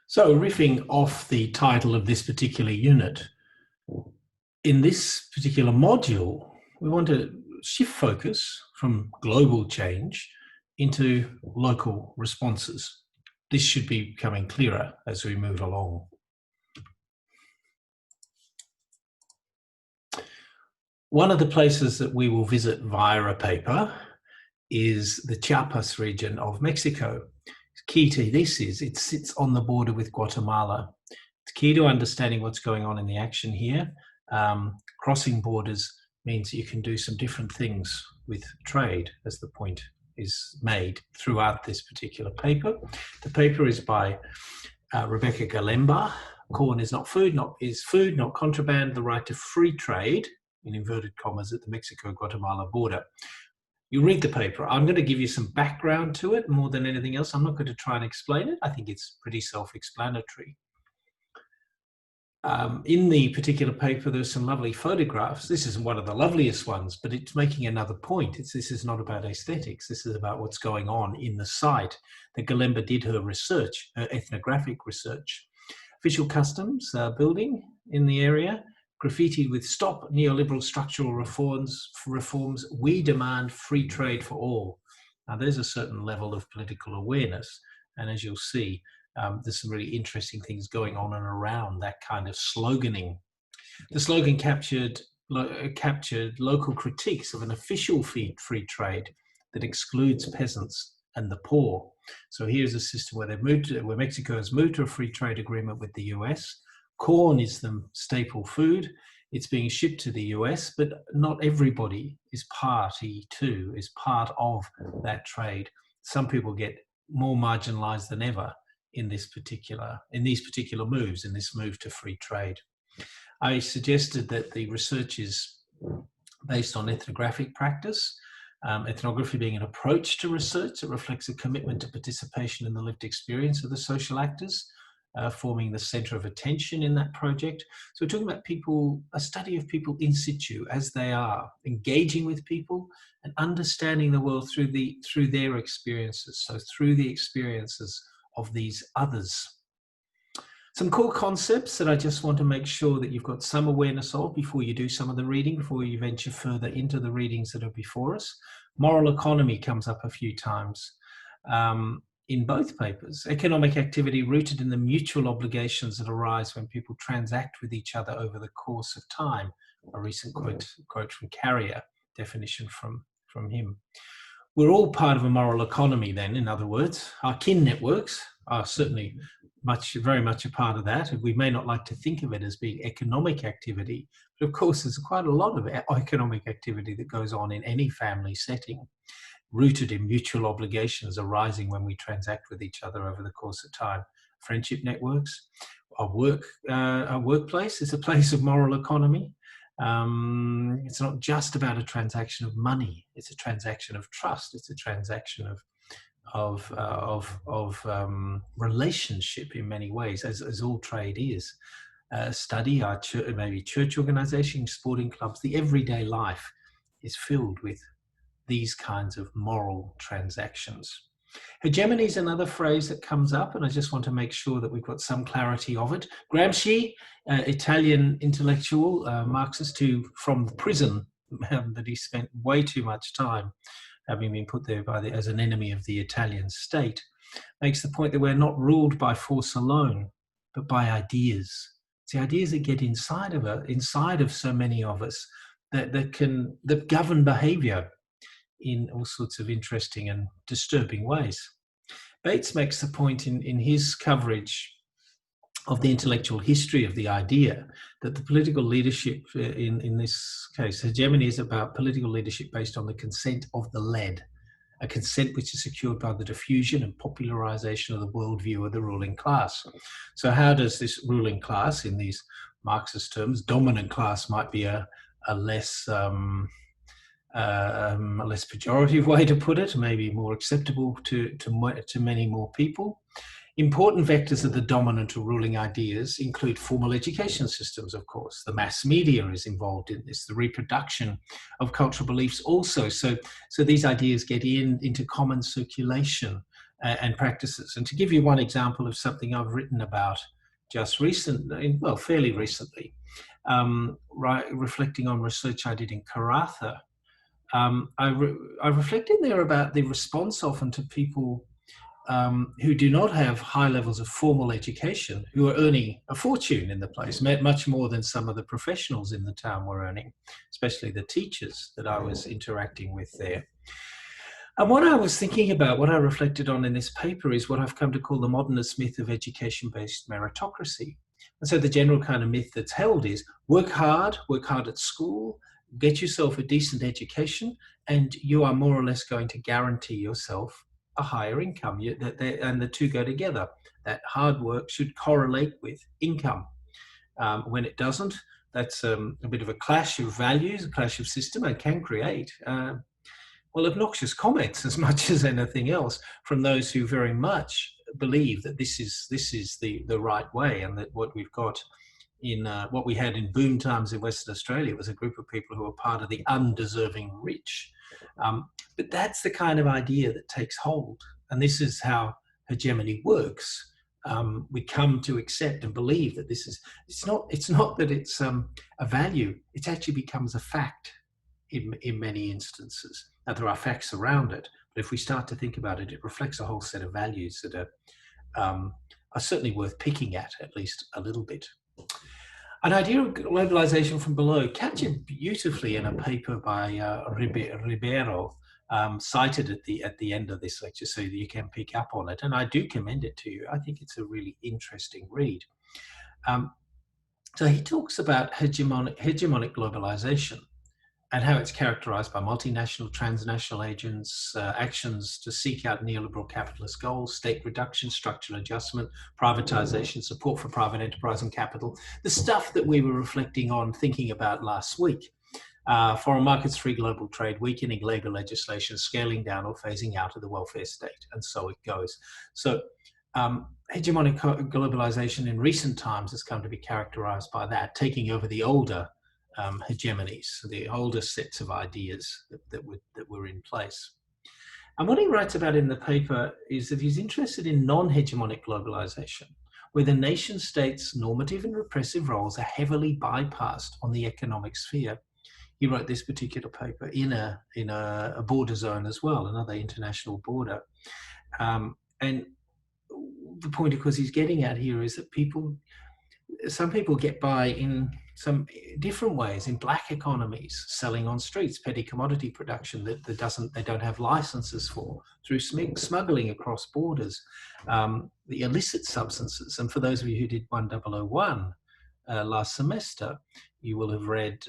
So, riffing off the title of this particular unit, in this particular module, we want to shift focus from global change into local responses. This should be becoming clearer as we move along. One of the places that we will visit via a paper is the Chiapas region of Mexico. Key to this is it sits on the border with Guatemala. It's key to understanding what's going on in the action here. Crossing borders means you can do some different things with trade, as the point is made throughout this particular paper. The paper is by Rebecca Galemba. Corn is not food, not contraband, the right to free trade, in inverted commas, at the Mexico-Guatemala border. You read the paper. I'm going to give you some background to it more than anything else. I'm not going to try and explain it. I think it's pretty self-explanatory. In the particular paper, there's some lovely photographs. This isn't one of the loveliest ones, but it's making another point. This is not about aesthetics. This is about what's going on in the site that Galemba did her research, her ethnographic research. Official customs building in the area. Graffiti with "Stop Neoliberal Structural Reforms, we demand free trade for all." Now there's a certain level of political awareness, and as you'll see, there's some really interesting things going on and around that kind of sloganing. The slogan captured local critiques of an official free trade that excludes peasants and the poor. So here's a system where Mexico has moved to a free trade agreement with the US. Corn is the staple food. It's being shipped to the US, but not everybody is part of that trade. Some people get more marginalized than ever in these particular moves, in this move to free trade. I suggested that the research is based on ethnographic practice, ethnography being an approach to research that reflects a commitment to participation in the lived experience of the social actors, forming the center of attention in that project. So we're talking about people, a study of people in situ as they are, engaging with people and understanding the world through their experiences, so through the experiences of these others. Some core concepts that I just want to make sure that you've got some awareness of before you do some of the reading, before you venture further into the readings that are before us. Moral economy comes up a few times. In both papers, economic activity rooted in the mutual obligations that arise when people transact with each other over the course of time. A recent quote from Carrier, definition from him. We're all part of a moral economy then, in other words. Our kin networks are certainly very much a part of that. We may not like to think of it as being economic activity, but of course there's quite a lot of economic activity that goes on in any family setting, rooted in mutual obligations arising when we transact with each other over the course of time. Friendship networks, our workplace is a place of moral economy. It's not just about a transaction of money. It's a transaction of trust. It's a transaction of relationship in many ways, as all trade is. Study, our maybe church organizations, sporting clubs, the everyday life is filled with these kinds of moral transactions. Hegemony is another phrase that comes up, and I just want to make sure that we've got some clarity of it. Gramsci, Italian intellectual, Marxist, who from the prison that he spent way too much time having been put there as an enemy of the Italian state, makes the point that we're not ruled by force alone, but by ideas. It's the ideas that get inside of so many of us that govern behavior in all sorts of interesting and disturbing ways. Bates makes the point in his coverage of the intellectual history of the idea that the political leadership, in this case, hegemony is about political leadership based on the consent of the led, a consent which is secured by the diffusion and popularization of the worldview of the ruling class. So how does this ruling class, in these Marxist terms, dominant class might be a less pejorative way to put it, maybe more acceptable to many more people. Important vectors of the dominant or ruling ideas include formal education systems, of course. The mass media is involved in this, the reproduction of cultural beliefs also. So these ideas get into common circulation and practices. And to give you one example of something I've written about just recently, well, fairly recently, reflecting on research I did in Karratha, I reflected there about the response often to people who do not have high levels of formal education, who are earning a fortune in the place, much more than some of the professionals in the town were earning, especially the teachers that I was interacting with there. And what I was thinking about, what I reflected on in this paper, is what I've come to call the modernist myth of education-based meritocracy. And so the general kind of myth that's held is work hard at school, get yourself a decent education, and you are more or less going to guarantee yourself a higher income. And the two go together. That hard work should correlate with income. When it doesn't, that's a bit of a clash of values, a clash of system, and can create obnoxious comments as much as anything else from those who very much believe that this is the right way, and that what we've got in what we had in boom times in Western Australia was a group of people who were part of the undeserving rich. But that's the kind of idea that takes hold, and this is how hegemony works. We come to accept and believe that it's not that it's a value, it actually becomes a fact in many instances. Now, there are facts around it, but if we start to think about it, it reflects a whole set of values that are certainly worth picking at least a little bit. An idea of globalization from below, captured beautifully in a paper by Ribeiro, cited at the end of this lecture, so that you can pick up on it, and I do commend it to you. I think it's a really interesting read. So he talks about hegemonic globalization, and how it's characterized by multinational, transnational agents, actions to seek out neoliberal capitalist goals, state reduction, structural adjustment, privatization, support for private enterprise and capital, the stuff that we were reflecting on, thinking about last week. Foreign markets, free global trade, weakening labor legislation, scaling down or phasing out of the welfare state, and so it goes. So hegemonic globalization in recent times has come to be characterized by that, taking over the older hegemonies, the older sets of ideas that were in place. And what he writes about in the paper is that he's interested in non-hegemonic globalization, where the nation state's normative and repressive roles are heavily bypassed on the economic sphere. He wrote this particular paper in a border zone as well, another international border. And the point, of course, he's getting at here is that some people get by in some different ways, in black economies, selling on streets, petty commodity production that they don't have licenses for, through smuggling across borders, the illicit substances. And for those of you who did 1001 last semester, you will have read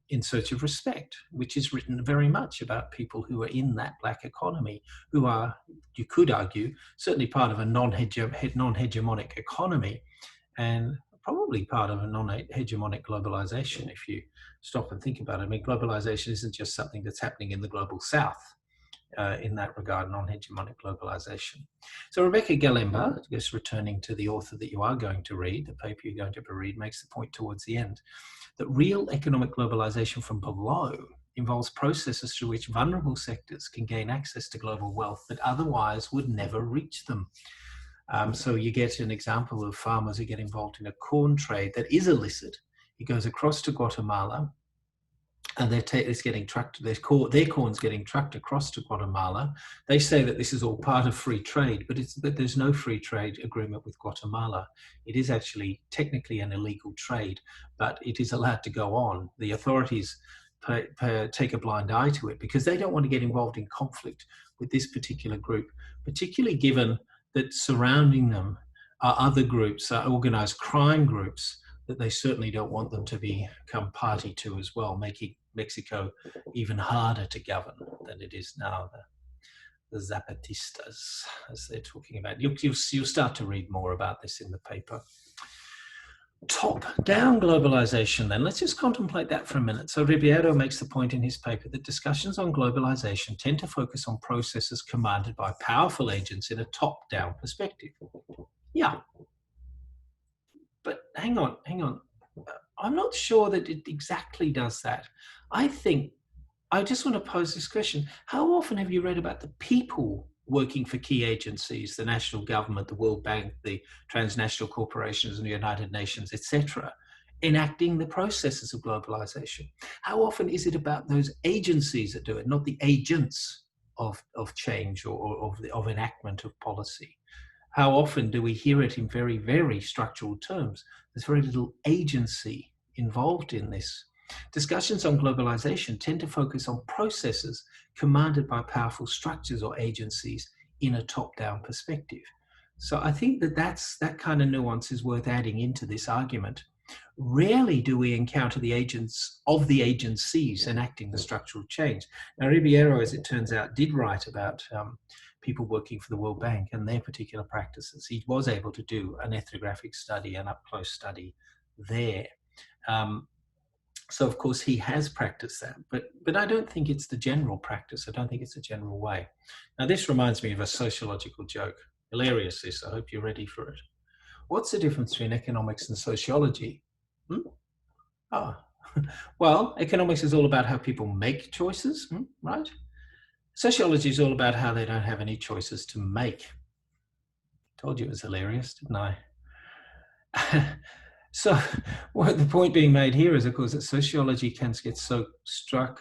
In Search of Respect, which is written very much about people who are in that black economy, who are, you could argue, certainly part of a non-hegemonic economy, and probably part of a non-hegemonic globalization if you stop and think about it. I mean, globalization isn't just something that's happening in the global south. In that regard, non-hegemonic globalization. So Rebecca Galemba, just returning to the author that you are going to read, the paper you're going to read, makes the point towards the end that real economic globalization from below involves processes through which vulnerable sectors can gain access to global wealth that otherwise would never reach them. So you get an example of farmers who get involved in a corn trade that is illicit. It goes across to Guatemala, and their corn's getting trucked across to Guatemala. They say that this is all part of free trade, but there's no free trade agreement with Guatemala. It is actually technically an illegal trade, but it is allowed to go on. The authorities take a blind eye to it because they don't want to get involved in conflict with this particular group, particularly given that surrounding them are other groups, organized crime groups, that they certainly don't want them to become party to as well, making Mexico even harder to govern than it is now, the Zapatistas, as they're talking about. You'll start to read more about this in the paper. Top-down globalization, then. Let's just contemplate that for a minute. So Ribeiro makes the point in his paper that discussions on globalization tend to focus on processes commanded by powerful agents in a top-down perspective. Yeah. But hang on. I'm not sure that it exactly does that. I just want to pose this question. How often have you read about the people working for key agencies, the national government, the World Bank, the transnational corporations and the United Nations, etc., enacting the processes of globalization? How often is it about those agencies that do it, not the agents of change or of enactment of policy? How often do we hear it in very, very structural terms? There's very little agency involved in this. Discussions on globalization tend to focus on processes commanded by powerful structures or agencies in a top-down perspective. So I think that kind of nuance is worth adding into this argument. Rarely do we encounter the agents of the agencies enacting the structural change. Now, Ribeiro, as it turns out, did write about people working for the World Bank and their particular practices. He was able to do an ethnographic study, an up-close study there. So, of course, he has practiced that, but I don't think it's the general practice. I don't think it's a general way. Now, this reminds me of a sociological joke. Hilarious, this. I hope you're ready for it. What's the difference between economics and sociology? Well, economics is all about how people make choices, right? Sociology is all about how they don't have any choices to make. Told you it was hilarious, didn't I? So what the point being made here is, of course, that sociology can get so struck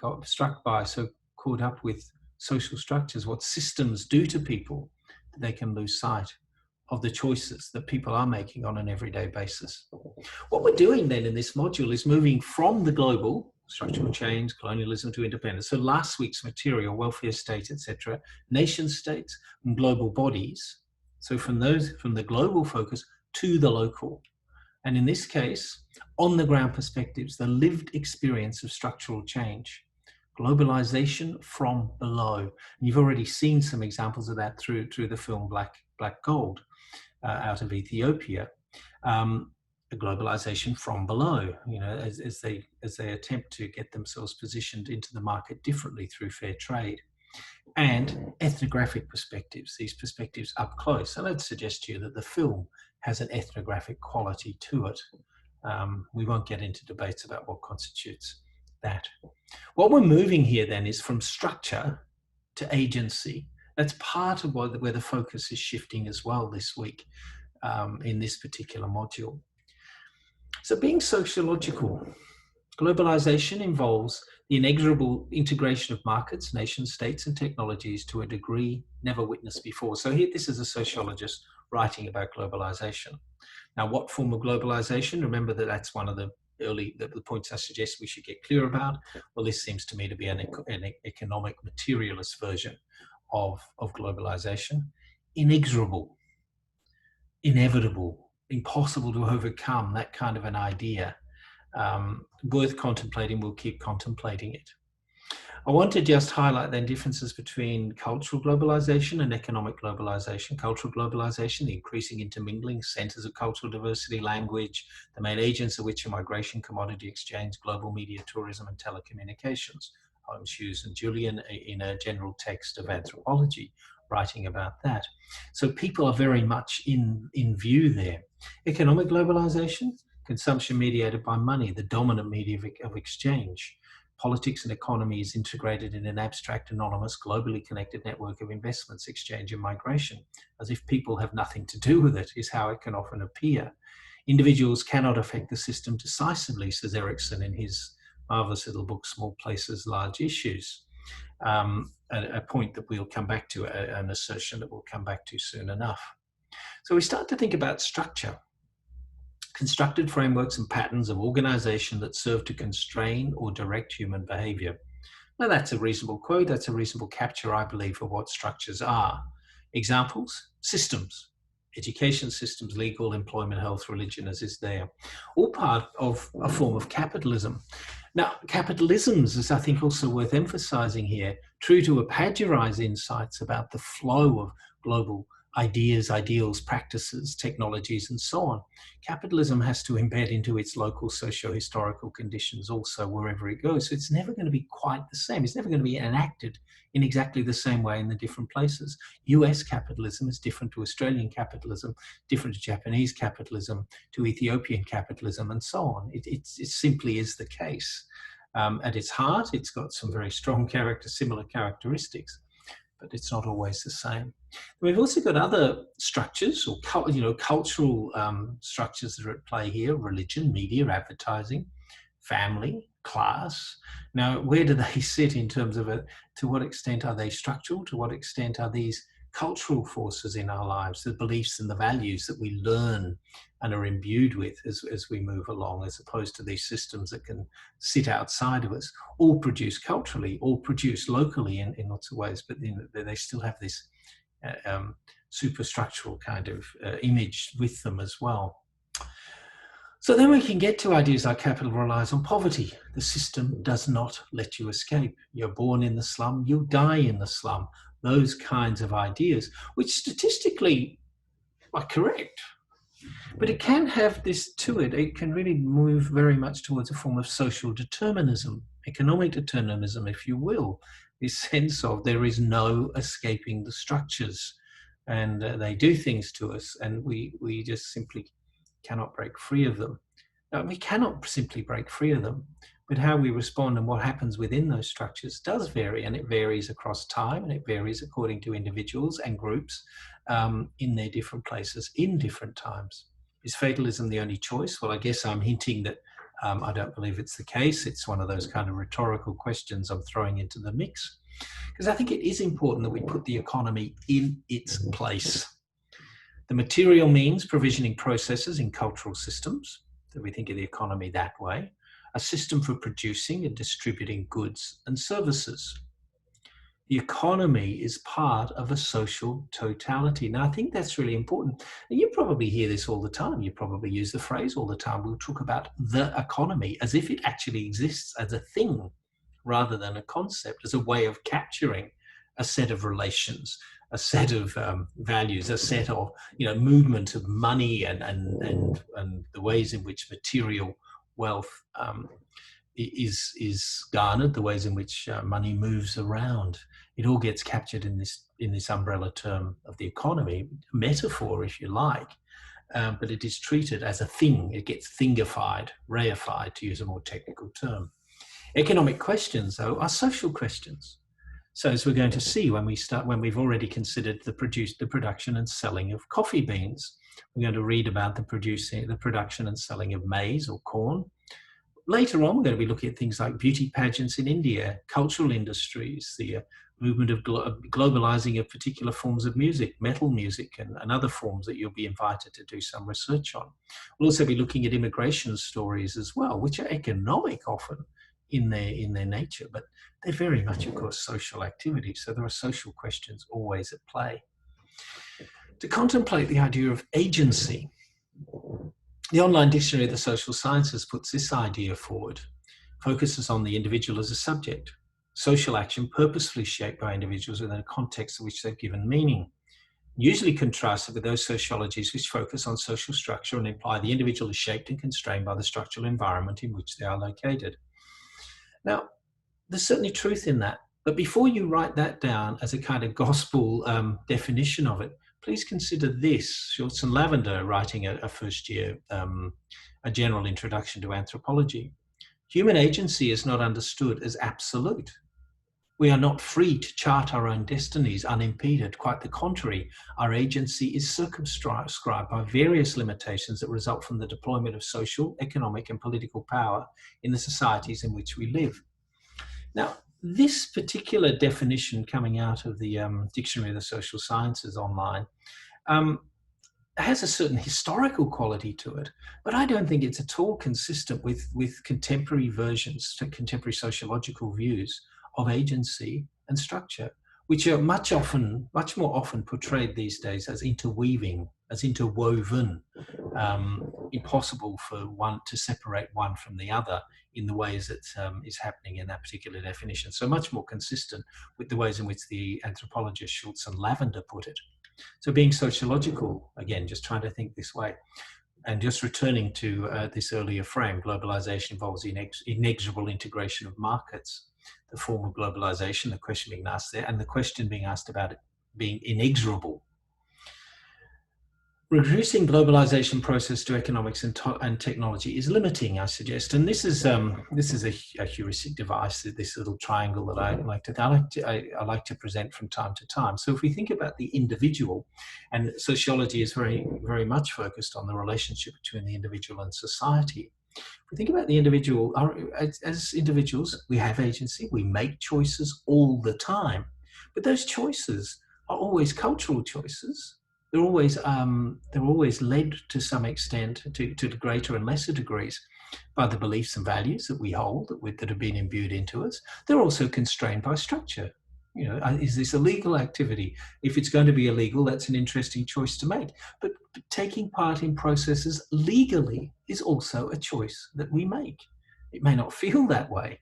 by, so caught up with social structures, what systems do to people, that they can lose sight of the choices that people are making on an everyday basis. What we're doing then in this module is moving from the global, structural change, colonialism to independence. So last week's material, welfare state, etc., nation states and global bodies. So from the global focus to the local. And in this case, on the ground perspectives, the lived experience of structural change, globalization from below. And you've already seen some examples of that through the film Black Gold out of Ethiopia. A globalization from below, as they attempt to get themselves positioned into the market differently through fair trade. And ethnographic perspectives, these perspectives up close. And I'd suggest to you that the film has an ethnographic quality to it. We won't get into debates about what constitutes that. What we're moving here then is from structure to agency. That's part of where the focus is shifting as well this week in this particular module. So being sociological, globalization involves the inexorable integration of markets, nation states, and technologies to a degree never witnessed before. So here, this is a sociologist writing about globalization. Now, what form of globalization? Remember that that's one of the points I suggest we should get clear about. Well, this seems to me to be an economic materialist version of globalization. Inexorable, inevitable, impossible to overcome, that kind of an idea. Worth contemplating, we'll keep contemplating it. I want to just highlight then differences between cultural globalization and economic globalization. Cultural globalization, the increasing intermingling, centers of cultural diversity, language, the main agents of which are migration, commodity exchange, global media, tourism, and telecommunications. Holmes, Hughes, and Julian in a general text of anthropology writing about that. So people are very much in view there. Economic globalization, consumption mediated by money, the dominant media of exchange. Politics and economy is integrated in an abstract, anonymous, globally connected network of investments, exchange, and migration, as if people have nothing to do with it, is how it can often appear. Individuals cannot affect the system decisively, says Erickson in his marvelous little book, Small Places, Large Issues. A point that we'll come back to, an assertion that we'll come back to soon enough. So we start to think about structure. Constructed frameworks and patterns of organization that serve to constrain or direct human behavior. Now that's a reasonable quote, that's a reasonable capture, I believe, of what structures are. Examples, systems, education systems, legal, employment, health, religion, as is there, all part of a form of capitalism. Now, capitalisms is, I think, also worth emphasizing here, true to Apagyari's insights about the flow of global ideas, ideals, practices, technologies, and so on. Capitalism has to embed into its local socio-historical conditions also wherever it goes. So it's never going to be quite the same. It's never going to be enacted in exactly the same way in the different places. US capitalism is different to Australian capitalism, different to Japanese capitalism, to Ethiopian capitalism, and so on. It simply is the case. At its heart, it's got some very strong similar characteristics. but it's not always the same. We've also got other structures or cultural structures that are at play here: religion, media, advertising, family, class. Now, where do they sit in terms of it? To what extent are they structural? To what extent are these cultural forces in our lives, the beliefs and the values that we learn and are imbued with as we move along, as opposed to these systems that can sit outside of us, all produced culturally, all produced locally in lots of ways, but they still have this superstructural kind of image with them as well. So then we can get to ideas like capital relies on poverty. The system does not let you escape. You're born in the slum, you die in the slum. Those kinds of ideas, which statistically are correct, but it can have this to it. It can really move very much towards a form of social determinism, economic determinism, if you will, this sense of there is no escaping the structures, and they do things to us, and we just simply cannot break free of them. We cannot simply break free of them, but how we respond and what happens within those structures does vary, and it varies across time, and it varies according to individuals and groups in their different places in different times. Is fatalism the only choice? Well, I guess I'm hinting that I don't believe it's the case. It's one of those kind of rhetorical questions I'm throwing into the mix, because I think it is important that we put the economy in its place. The material means provisioning processes in cultural systems, that we think of the economy that way, a system for producing and distributing goods and services. The economy is part of a social totality. Now, I think that's really important. And you probably hear this all the time. You probably use the phrase all the time. We'll talk about the economy as if it actually exists as a thing rather than a concept, as a way of capturing a set of relations, a set of values, a set of movement of money and the ways in which material wealth is garnered, the ways in which money moves around. It all gets captured in this umbrella term of the economy, metaphor if you like, but it is treated as a thing. It gets thingified, reified, to use a more technical term. Economic questions, though, are social questions. So as we're going to see when we've already considered the production and selling of coffee beans, we're going to read about the production and selling of maize or corn. Later on, we're going to be looking at things like beauty pageants in India, cultural industries, the movement of globalizing of particular forms of music, metal music, and other forms that you'll be invited to do some research on. We'll also be looking at immigration stories as well, which are economic often in their nature, but they're very much, of course, social activities. So there are social questions always at play. To contemplate the idea of agency, the online dictionary of the social sciences puts this idea forward, focuses on the individual as a subject, social action purposefully shaped by individuals within a context to which they've given meaning, usually contrasted with those sociologies which focus on social structure and imply the individual is shaped and constrained by the structural environment in which they are located. Now, there's certainly truth in that, but before you write that down as a kind of gospel definition of it, please consider this. Schultz and Lavender writing a first year, a general introduction to anthropology. Human agency is not understood as absolute. We are not free to chart our own destinies unimpeded. Quite the contrary, our agency is circumscribed by various limitations that result from the deployment of social, economic, and political power in the societies in which we live. Now, this particular definition coming out of the Dictionary of the Social Sciences online has a certain historical quality to it, but I don't think it's at all consistent with contemporary versions, contemporary sociological views of agency and structure, which are much more often portrayed these days as interweaving, as interwoven, impossible for one to separate one from the other in the ways that is happening in that particular definition. So much more consistent with the ways in which the anthropologists Schultz and Lavender put it. So being sociological, again, just trying to think this way, and just returning to this earlier frame, globalization involves the inexorable integration of markets, the form of globalization, the question being asked there, and the question being asked about it being inexorable. Reducing globalization process to economics and technology is limiting, I suggest, and this is a heuristic device. This little triangle that I like to present from time to time. So if we think about the individual, and sociology is very much focused on the relationship between the individual and society. If we think about the individual, as individuals, we have agency. We make choices all the time, but those choices are always cultural choices. They're always led to some extent, to greater and lesser degrees, by the beliefs and values that we hold, that have been imbued into us. They're also constrained by structure. You know, is this a legal activity? If it's going to be illegal, that's an interesting choice to make. But taking part in processes legally is also a choice that we make. It may not feel that way,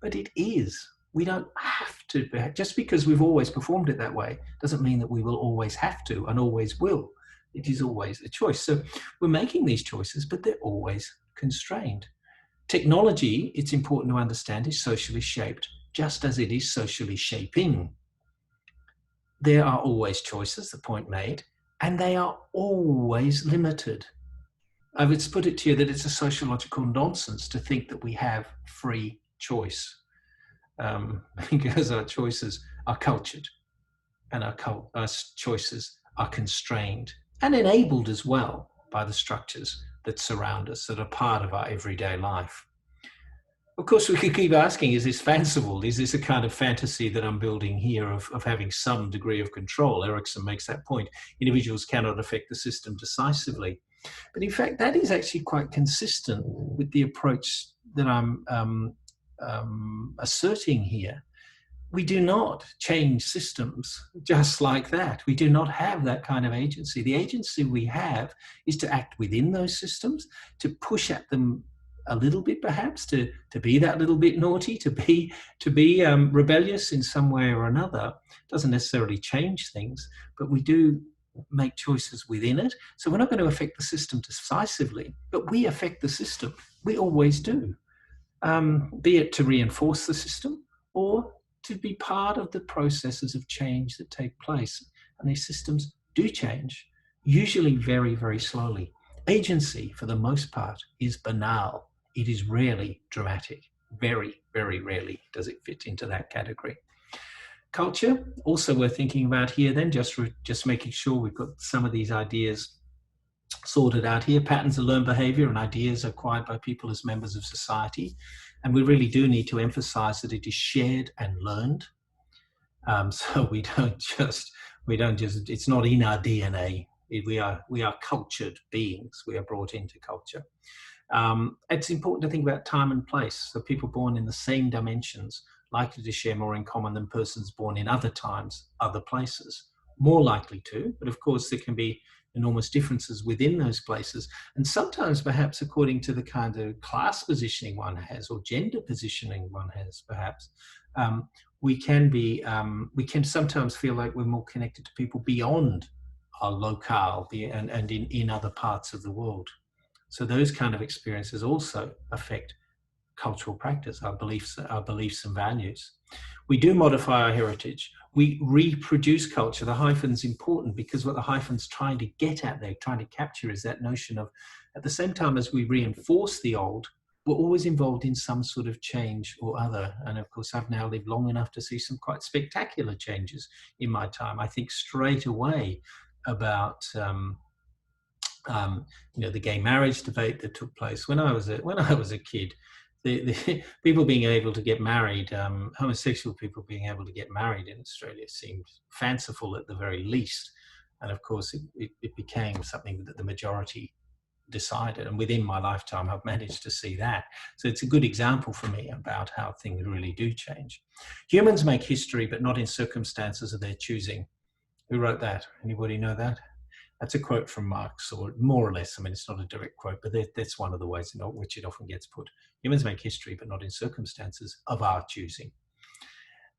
but it is. We don't have to, just because we've always performed it that way, doesn't mean that we will always have to and always will. It is always a choice. So we're making these choices, but they're always constrained. Technology, it's important to understand, is socially shaped, just as it is socially shaping. There are always choices, the point made, and they are always limited. I would put it to you that it's a sociological nonsense to think that we have free choice. Because our choices are cultured and our choices are constrained and enabled as well by the structures that surround us, that are part of our everyday life. Of course, we could keep asking, is this fanciful? Is this a kind of fantasy that I'm building here of having some degree of control? Erickson makes that point. Individuals cannot affect the system decisively. But in fact, that is actually quite consistent with the approach that I'm asserting here. We do not change systems just like that. We do not have that kind of agency. The agency we have is to act within those systems, to push at them a little bit, perhaps, to be that little bit naughty, to be rebellious in some way or another. Doesn't necessarily change things, but we do make choices within it. So we're not going to affect the system decisively, but we affect the system. We always do. Be it to reinforce the system or to be part of the processes of change that take place. And these systems do change, usually very, very slowly. Agency, for the most part, is banal. It is rarely dramatic. Very, very rarely does it fit into that category. Culture, also worth thinking about here then, just making sure we've got some of these ideas sorted out here. Patterns of learned behavior and ideas acquired by people as members of society. And we really do need to emphasize that it is shared and learned. So we don't just, it's not in our DNA. We are cultured beings. We are brought into culture. It's important to think about time and place. So people born in the same dimensions likely to share more in common than persons born in other times, other places. More likely to, but of course there can be enormous differences within those places, and sometimes perhaps according to the kind of class positioning one has or gender positioning one has, perhaps we can sometimes feel like we're more connected to people beyond our locale and in other parts of the world. So those kind of experiences also affect cultural practice, our beliefs and values. We do modify our heritage. We reproduce culture. The hyphen's important because what the hyphen's trying to get at, they're trying to capture, is that notion of, at the same time as we reinforce the old, we're always involved in some sort of change or other. And of course, I've now lived long enough to see some quite spectacular changes in my time. I think straight away about the gay marriage debate that took place when I was a kid. The people being able to get married, homosexual people being able to get married in Australia seemed fanciful at the very least. And of course, it became something that the majority decided. And within my lifetime, I've managed to see that. So it's a good example for me about how things really do change. Humans make history, but not in circumstances of their choosing. Who wrote that? Anybody know that? That's a quote from Marx, or more or less. I mean, it's not a direct quote, but that's one of the ways in which it often gets put. Humans make history, but not in circumstances of our choosing.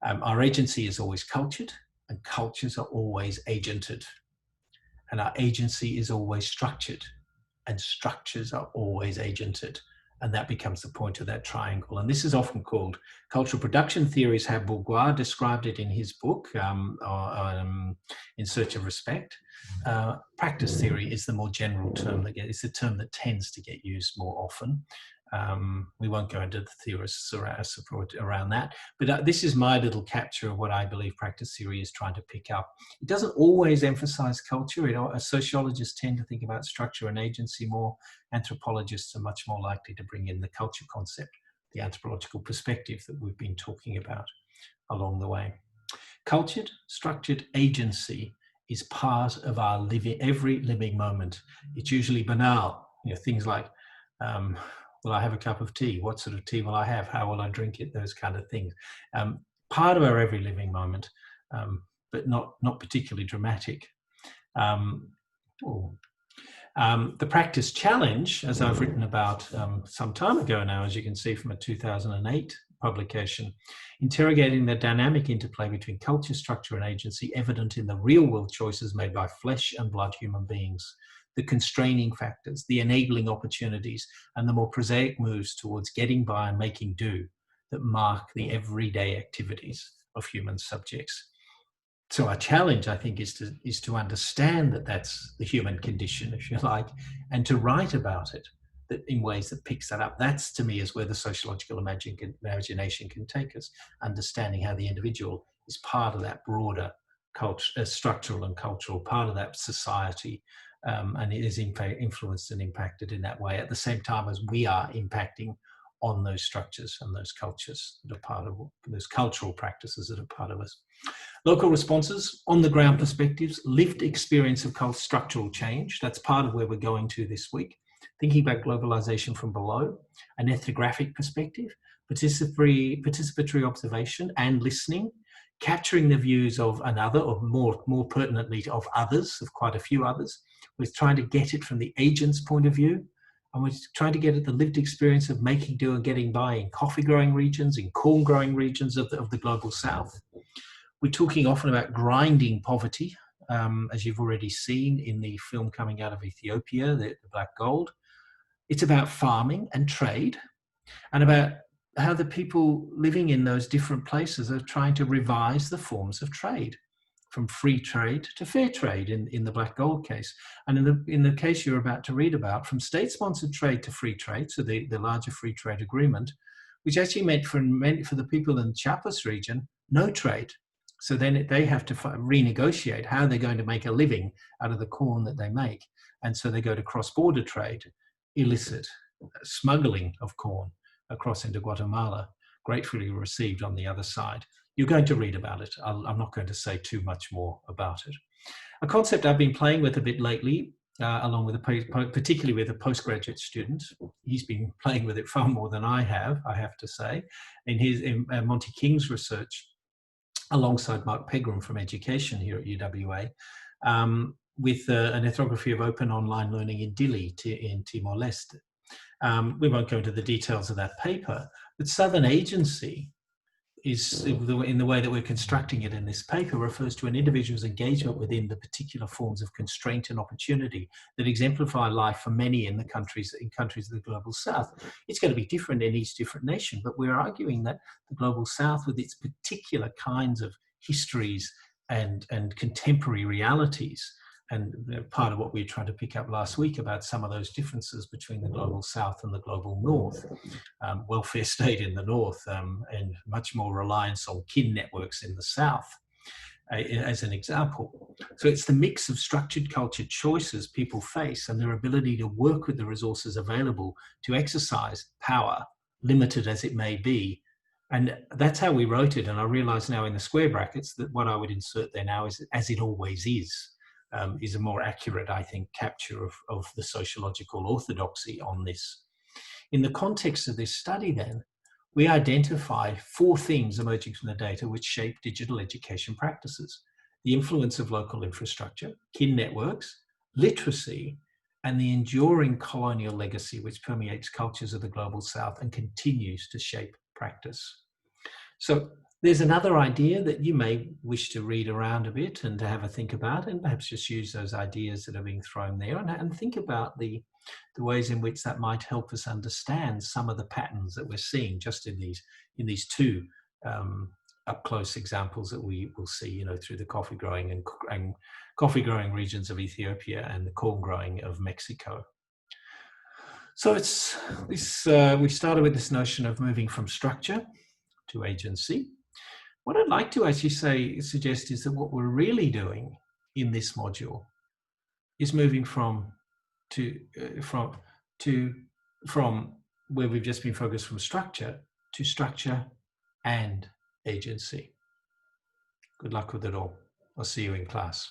Our agency is always cultured, and cultures are always agented. And our agency is always structured, and structures are always agented. And that becomes the point of that triangle. And this is often called cultural production theories, how Bourgeois described it in his book, In Search of Respect. Practice theory is the more general term, it's the term that tends to get used more often. We won't go into the theorists around that, but this is my little capture of what I believe practice theory is trying to pick up. It doesn't always emphasize culture. Sociologists tend to think about structure and agency more. Anthropologists are much more likely to bring in the culture concept, the anthropological perspective that we've been talking about along the way. Cultured, structured agency is part of our every living moment. It's usually banal, things like, will I have a cup of tea? What sort of tea will I have? How will I drink it? Those kind of things. Part of our every living moment, but not particularly dramatic. The practice challenge, as I've written about some time ago now, as you can see from a 2008 publication, interrogating the dynamic interplay between culture, structure, and agency evident in the real-world choices made by flesh and blood human beings, the constraining factors, the enabling opportunities, and the more prosaic moves towards getting by and making do that mark the everyday activities of human subjects. So our challenge, I think, is to understand that that's the human condition, if you like, and to write about it in ways that picks that up. That's, to me, is where the sociological imagination can take us, understanding how the individual is part of that broader structural and cultural part of that society, and it is influenced and impacted in that way at the same time as we are impacting on those structures and those cultures that are part of those cultural practices that are part of us. Local responses, on-the-ground perspectives, lived experience of structural change. That's part of where we're going to this week. Thinking about globalization from below, an ethnographic perspective, participatory observation and listening, capturing the views of another, or more pertinently of others, of quite a few others. We're trying to get it from the agent's point of view, and we're trying to get at the lived experience of making do and getting by in coffee growing regions, in corn growing regions of the global south. We're talking often about grinding poverty, as you've already seen in the film coming out of Ethiopia, the Black Gold. It's about farming and trade, and about how the people living in those different places are trying to revise the forms of trade, from free trade to fair trade in the Black Gold case. And in the case you're about to read about, from state-sponsored trade to free trade, so the larger free trade agreement, which actually meant for the people in the Chiapas region, no trade. So then they have to renegotiate how they're going to make a living out of the corn that they make. And so they go to cross-border trade, illicit smuggling of corn across into Guatemala, gratefully received on the other side. You're going to read about it. I'm not going to say too much more about it. A concept I've been playing with a bit lately, along with particularly with a postgraduate student. He's been playing with it far more than I have to say, in Monty King's research, alongside Mark Pegram from Education here at UWA, with an ethnography of open online learning in Dili in Timor-Leste. We won't go into the details of that paper, but Southern agency is, in the way that we're constructing it in this paper, refers to an individual's engagement within the particular forms of constraint and opportunity that exemplify life for many in countries of the global south. It's going to be different in each different nation, but we're arguing that the global south, with its particular kinds of histories and contemporary realities, and part of what we were trying to pick up last week about some of those differences between the global south and the global north, welfare state in the north, and much more reliance on kin networks in the south, as an example. So it's the mix of structured culture choices people face and their ability to work with the resources available to exercise power, limited as it may be. And that's how we wrote it. And I realize now in the square brackets that what I would insert there now is, as it always is a more accurate, I think, capture of the sociological orthodoxy on this. In the context of this study, then, we identify 4 things emerging from the data which shape digital education practices: the influence of local infrastructure, kin networks, literacy, and the enduring colonial legacy which permeates cultures of the global south and continues to shape practice. So There's another idea that you may wish to read around a bit and to have a think about, and perhaps just use those ideas that are being thrown there and think about the ways in which that might help us understand some of the patterns that we're seeing just in these two up close examples that we will see, you know, through the coffee growing and coffee growing regions of Ethiopia and the corn growing of Mexico. So it's this. We started with this notion of moving from structure to agency. What I'd like to actually suggest is that what we're really doing in this module is moving from where we've just been focused from structure to structure and agency. Good luck with it all. I'll see you in class.